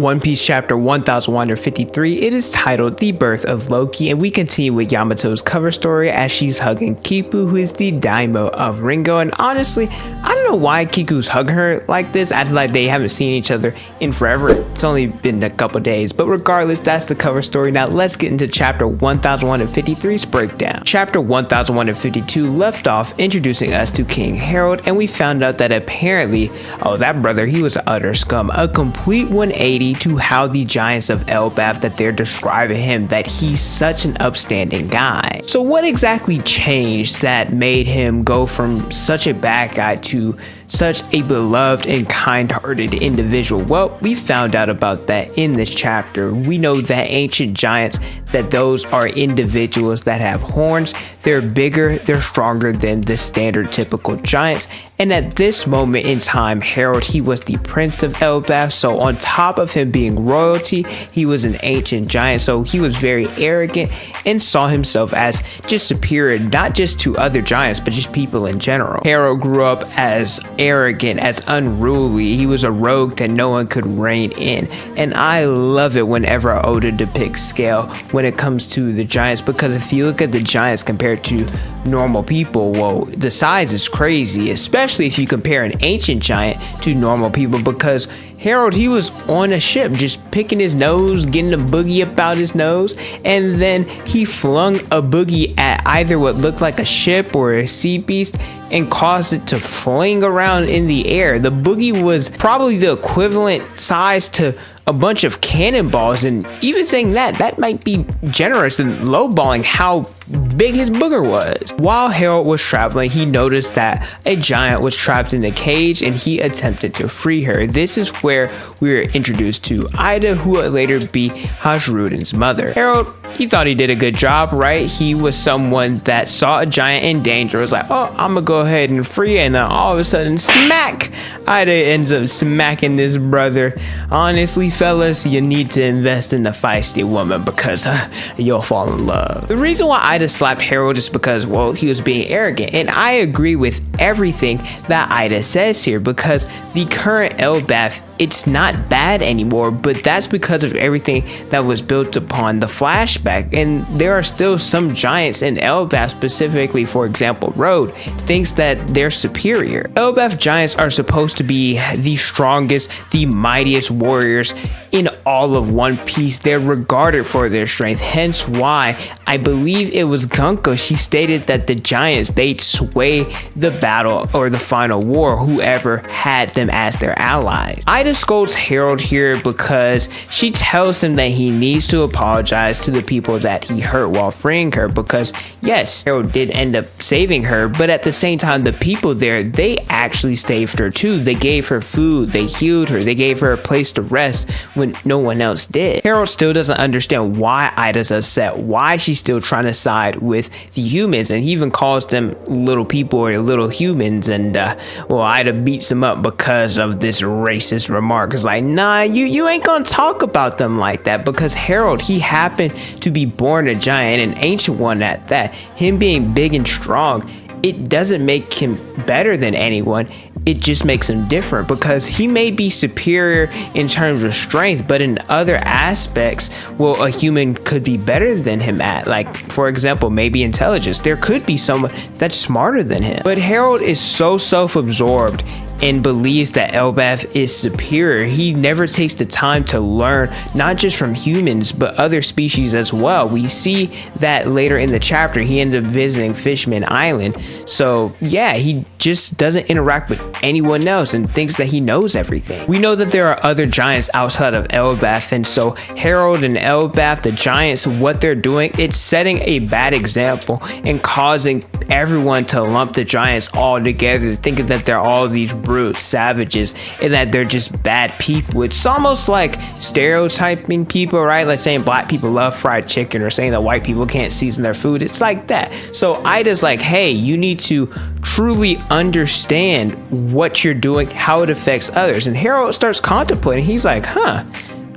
One Piece chapter 1153, it is titled The Birth of Loki, and we continue with Yamato's cover story as she's hugging Kipu, who is the daimyo of Ringo. And honestly, I don't know why Kiku's hugging her like this. I feel like they haven't seen each other in forever. It's only been a couple days, but regardless, that's the cover story. Now let's get into chapter 1153's breakdown. Chapter 1152 left off introducing us to King Harald, and we found out that apparently, that brother, he was utter scum. A complete 180 to how the giants of Elbaph that they're describing him, that he's such an upstanding guy. So what exactly changed that made him go from such a bad guy to such a beloved and kind-hearted individual? Well, we found out about that in this chapter. We know that ancient giants, that those are individuals that have horns. They're bigger, they're stronger than the standard typical giants. And at this moment in time, Harald, he was the prince of Elbaph. So on top of him being royalty, he was an ancient giant. So he was very arrogant and saw himself as just superior, not just to other giants, but just people in general. Harald grew up as arrogant, as unruly. He was a rogue that no one could rein in. And I love it whenever Oda depicts scale when it comes to the giants, because if you look at the giants compared to normal people, well, the size is crazy, especially if you compare an ancient giant to normal people, because Harald, he was on a ship just picking his nose, getting a boogie about his nose, and then he flung a boogie at either what looked like a ship or a sea beast and caused it to fling around in the air. The boogie was probably the equivalent size to a bunch of cannonballs, and even saying that might be generous and lowballing how big his booger was. While Harald was traveling, he noticed that a giant was trapped in a cage and he attempted to free her. This is where we were introduced to Ida, who would later be Hajrudin's mother. Harald, he thought he did a good job, right? He was someone that saw a giant in danger, was like, oh, I'm gonna go ahead and free it, and then all of a sudden, smack! Ida ends up smacking this brother. Honestly, fellas, you need to invest in a feisty woman because you'll fall in love. The reason why Ida slapped Harald is because, well, he was being arrogant, and I agree with everything that Ida says here, because the current Elbaph, it's not bad anymore, but that's because of everything that was built upon the flashback. And there are still some giants in Elbaph, specifically, for example, Road, thinks that they're superior. Elbaph giants are supposed to be the strongest, the mightiest warriors in all of One Piece. They're regarded for their strength, hence why I believe it was Gunko, she stated that the giants, they'd sway the battle or the final war, whoever had them as their allies. Ida scolds Harald here because she tells him that he needs to apologize to the people that he hurt while freeing her, because yes, Harald did end up saving her, but at the same time, the people there, they actually saved her too. They gave her food, they healed her, they gave her a place to rest when no one else did. Harald still doesn't understand why Ida's upset, why she's still trying to side with the humans, and he even calls them little people or little humans, and well, Ida beats him up because of this racist remark. It's like, nah, you ain't gonna talk about them like that, because Harald, he happened to be born a giant, an ancient one at that. Him being big and strong, it doesn't make him better than anyone. It just makes him different, because he may be superior in terms of strength, but in other aspects, well, a human could be better than him at, like, for example, maybe intelligence. There could be someone that's smarter than him. But Harald is so self-absorbed and believes that Elbaph is superior. He never takes the time to learn, not just from humans, but other species as well. We see that later in the chapter, he ended up visiting Fishman Island. So yeah, he just doesn't interact with anyone else and thinks that he knows everything. We know that there are other giants outside of Elbaph, and so Harald and Elbaph, the giants, what they're doing, it's setting a bad example and causing everyone to lump the giants all together, thinking that they're all these brute savages and that they're just bad people. It's almost like stereotyping people, right? Like saying black people love fried chicken, or saying that white people can't season their food. It's like that. So Ida's like, hey, you need to truly understand what you're doing, how it affects others. And Harald starts contemplating. He's like,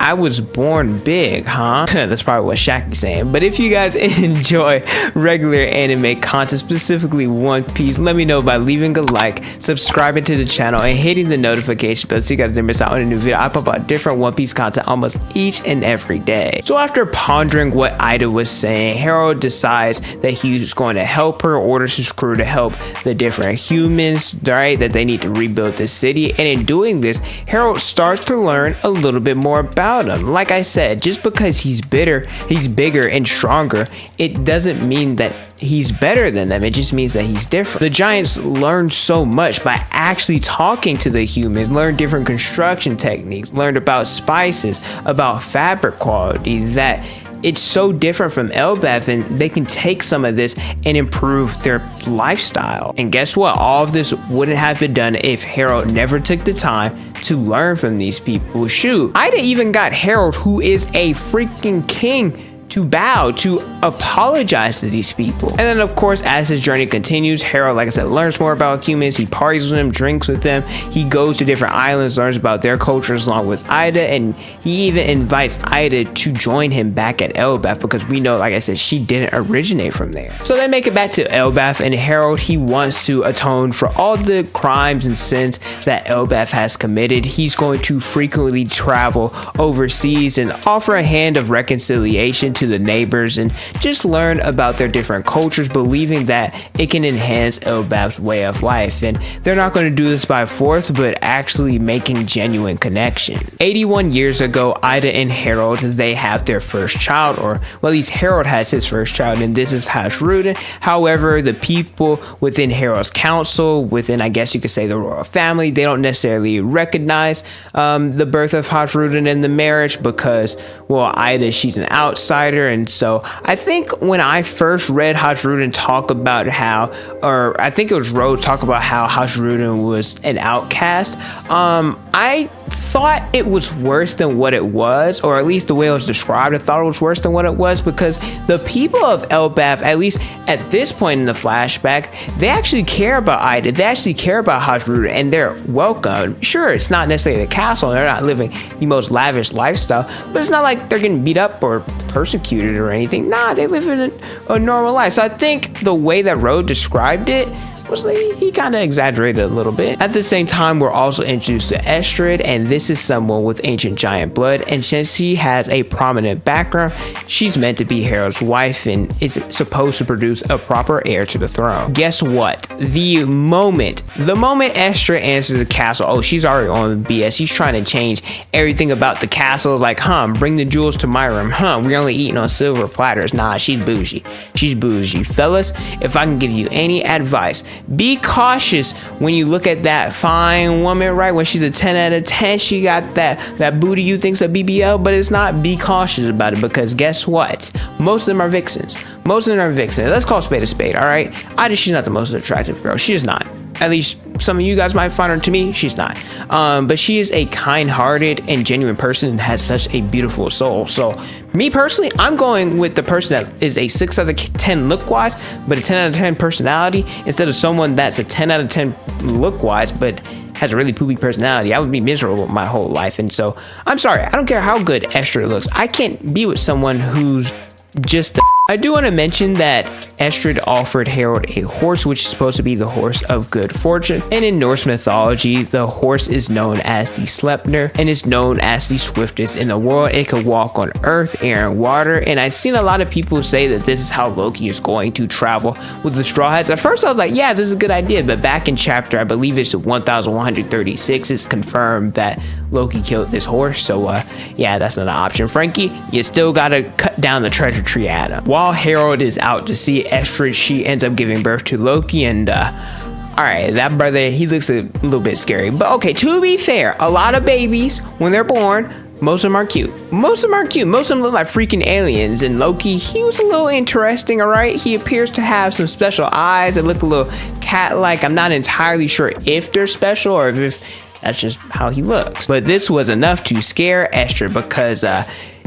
I was born big, huh? That's probably what Shaki's saying. But if you guys enjoy regular anime content, specifically One Piece, let me know by leaving a like, subscribing to the channel, and hitting the notification bell so you guys never miss out on a new video. I pump out different One Piece content almost each and every day. So after pondering what Ida was saying, Harald decides that he's going to help her, orders his crew to help the different humans, right, that they need to rebuild the city. And in doing this, Harald starts to learn a little bit more about him. Like I said, just because he's bigger and stronger, it doesn't mean that he's better than them. It just means that he's different. The giants learned so much by actually talking to the humans, learned different construction techniques, learned about spices, about fabric quality, that it's so different from Elbaph, and they can take some of this and improve their lifestyle. And guess what? All of this wouldn't have been done if Harald never took the time to learn from these people. Shoot, Ida even got Harald, who is a freaking king, to bow, to apologize to these people. And then of course, as his journey continues, Harald, like I said, learns more about humans. He parties with them, drinks with them. He goes to different islands, learns about their cultures along with Ida, and he even invites Ida to join him back at Elbaph, because we know, like I said, she didn't originate from there. So they make it back to Elbaph, and Harald, he wants to atone for all the crimes and sins that Elbaph has committed. He's going to frequently travel overseas and offer a hand of reconciliation to the neighbors and just learn about their different cultures, believing that it can enhance Elbaph's way of life. And they're not going to do this by force, but actually making genuine connection. 81 years ago, Ida and Harald, they have their first child, or well, at least Harald has his first child, and this is Hajrudin. However, the people within Harald's council, within, I guess you could say, the royal family, they don't necessarily recognize the birth of Hajrudin and the marriage, because, well, Ida, she's an outsider. And so I think when I first read Hajrudin talk about how, or I think it was Rose talk about how Hajrudin was an outcast, I thought it was worse than what it was, or at least the way it was described, I thought it was worse than what it was, because the people of Elbaph, at least at this point in the flashback, they actually care about Ida, they actually care about Hajrudin, and they're welcome. Sure, it's not necessarily the castle, they're not living the most lavish lifestyle, but it's not like they're getting beat up or persecuted or anything. Nah, they live in a normal life. So I think the way that Rode described it was like, he kind of exaggerated a little bit. At the same time, we're also introduced to Estrid, and this is someone with ancient giant blood, and since she has a prominent background, she's meant to be Harald's wife and is supposed to produce a proper heir to the throne. Guess what? The moment Estrid enters the castle, oh, she's already on BS. She's trying to change everything about the castle. Like, bring the jewels to my room. We're only eating on silver platters. Nah, she's bougie. She's bougie. Fellas, if I can give you any advice, be cautious when you look at that fine woman, right? When she's a 10 out of 10, she got that booty you think's a BBL, but it's not. Be cautious about it, because guess what? Most of them are vixens. Let's call a spade, all right? She's not the most attractive girl. She is not. At least some of you guys might find her. To me, she's not. But she is a kind-hearted and genuine person and has such a beautiful soul. So me personally, I'm going with the person that is a 6 out of 10 look-wise, but a 10 out of 10 personality, instead of someone that's a 10 out of 10 look-wise, but has a really poopy personality. I would be miserable my whole life. And so I'm sorry, I don't care how good Estrid looks. I can't be with someone who's just I do want to mention that Estrid offered Harald a horse, which is supposed to be the horse of good fortune. And in Norse mythology, the horse is known as the Sleipnir and is known as the swiftest in the world. It can walk on earth, air, and water. And I've seen a lot of people say that this is how Loki is going to travel with the Straw Hats. At first I was like, yeah, this is a good idea. But back in chapter, I believe it's 1136, it's confirmed that Loki killed this horse. So yeah, that's not an option. Frankie, you still gotta cut down the treasure tree at him. While Harald is out to see Estrid, she ends up giving birth to Loki, and alright, that brother, he looks a little bit scary. But okay, to be fair, a lot of babies, when they're born, most of them are cute. Most of them look like freaking aliens. And Loki, he was a little interesting, alright? He appears to have some special eyes that look a little cat-like. I'm not entirely sure if they're special or if that's just how he looks. But this was enough to scare Estrid, because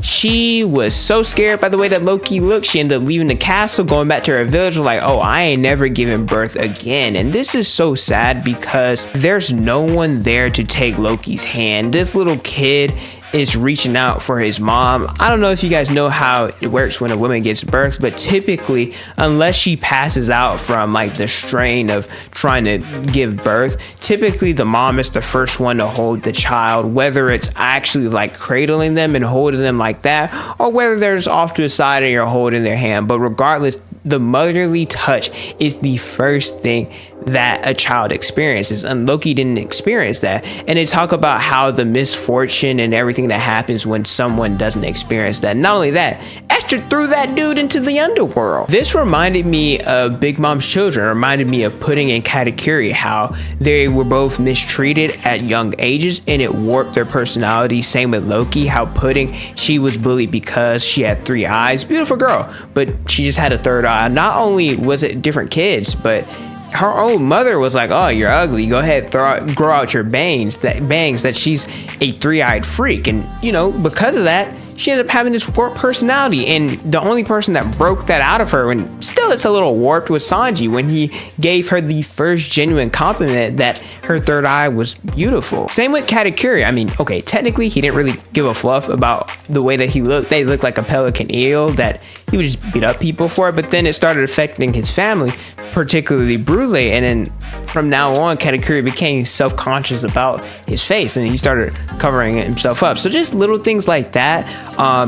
she was so scared by the way that Loki looked, she ended up leaving the castle, going back to her village, like, oh, I ain't never giving birth again. And this is so sad because there's no one there to take Loki's hand. This little kid is reaching out for his mom. I don't know if you guys know how it works when a woman gives birth, but typically, unless she passes out from like the strain of trying to give birth, typically the mom is the first one to hold the child, whether it's actually like cradling them and holding them like that, or whether they're just off to the side and you're holding their hand. But regardless, the motherly touch is the first thing that a child experiences, and Loki didn't experience that. And they talk about how the misfortune and everything that happens when someone doesn't experience that. Not only that, Estrid threw that dude into the underworld. This reminded me of Big Mom's Children, reminded me of Pudding and Katakuri, how they were both mistreated at young ages and it warped their personality. Same with Loki, how Pudding, she was bullied because she had 3 eyes. Beautiful girl, but she just had a 3rd eye. Not only was it different kids, but her own mother was like, oh, you're ugly, go ahead, grow out your bangs, that she's a 3-eyed freak. And you know, because of that, she ended up having this warped personality, and the only person that broke that out of her, and still it's a little warped, was Sanji, when he gave her the first genuine compliment that her 3rd eye was beautiful. Same with Katakuri. I mean, okay, technically he didn't really give a fluff about the way that he looked. They looked like a pelican eel that he would just beat up people for, but then it started affecting his family, particularly Brule, and then from now on Katakuri became self-conscious about his face and he started covering himself up. So just little things like that,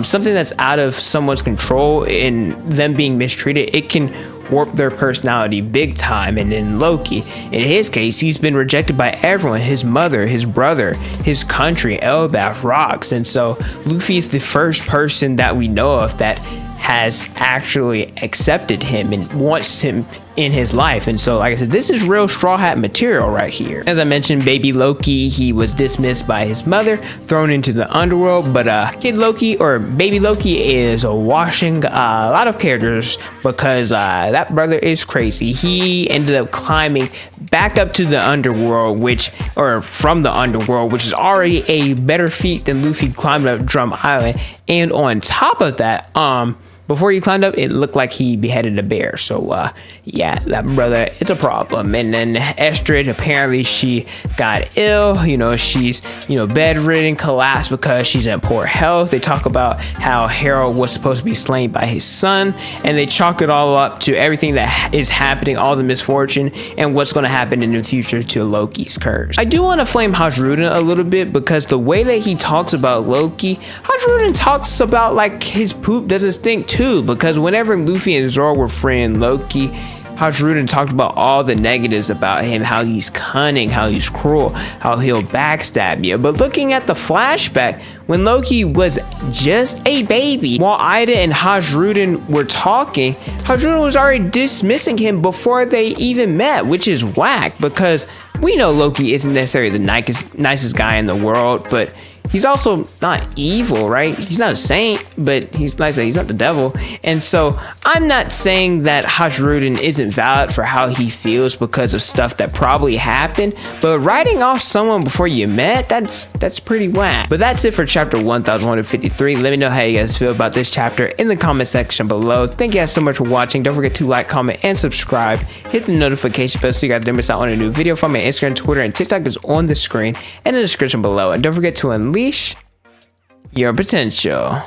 something that's out of someone's control and them being mistreated, it can warp their personality big time. And then Loki, in his case, he's been rejected by everyone, his mother, his brother, his country, Elbaph, rocks. And so Luffy is the first person that we know of that has actually accepted him and wants him in his life. And so, like I said, this is real Straw Hat material right here. As I mentioned, baby Loki, he was dismissed by his mother, thrown into the underworld, but kid Loki, or baby Loki, is washing a lot of characters because that brother is crazy. He ended up climbing back up to the underworld, from the underworld, which is already a better feat than Luffy climbing up Drum Island. And on top of that, before he climbed up, it looked like he beheaded a bear. So, yeah, that brother, it's a problem. And then Estrid, apparently she got ill. You know, she's, bedridden, collapsed because she's in poor health. They talk about how Harald was supposed to be slain by his son. And they chalk it all up to everything that is happening, all the misfortune, and what's going to happen in the future to Loki's curse. I do want to flame Hajrudin a little bit because the way that he talks about Loki, Hajrudin talks about like his poop doesn't stink too, because whenever Luffy and Zoro were freeing Loki, Hajrudin talked about all the negatives about him, how he's cunning, how he's cruel, how he'll backstab you. But looking at the flashback, when Loki was just a baby, while Ida and Hajrudin were talking, Hajrudin was already dismissing him before they even met, which is whack, because we know Loki isn't necessarily the nicest guy in the world, but he's also not evil, right? He's not a saint, but he's not the devil. And so I'm not saying that Hajrudin isn't valid for how he feels because of stuff that probably happened, but writing off someone before you met, that's pretty whack. But that's it for chapter 1153. Let me know how you guys feel about this chapter in the comment section below. Thank you guys so much for watching. Don't forget to like, comment, and subscribe. Hit the notification bell so you guys don't miss out on a new video from my Instagram, Twitter, and TikTok is on the screen and in the description below. And don't forget to unleash your potential.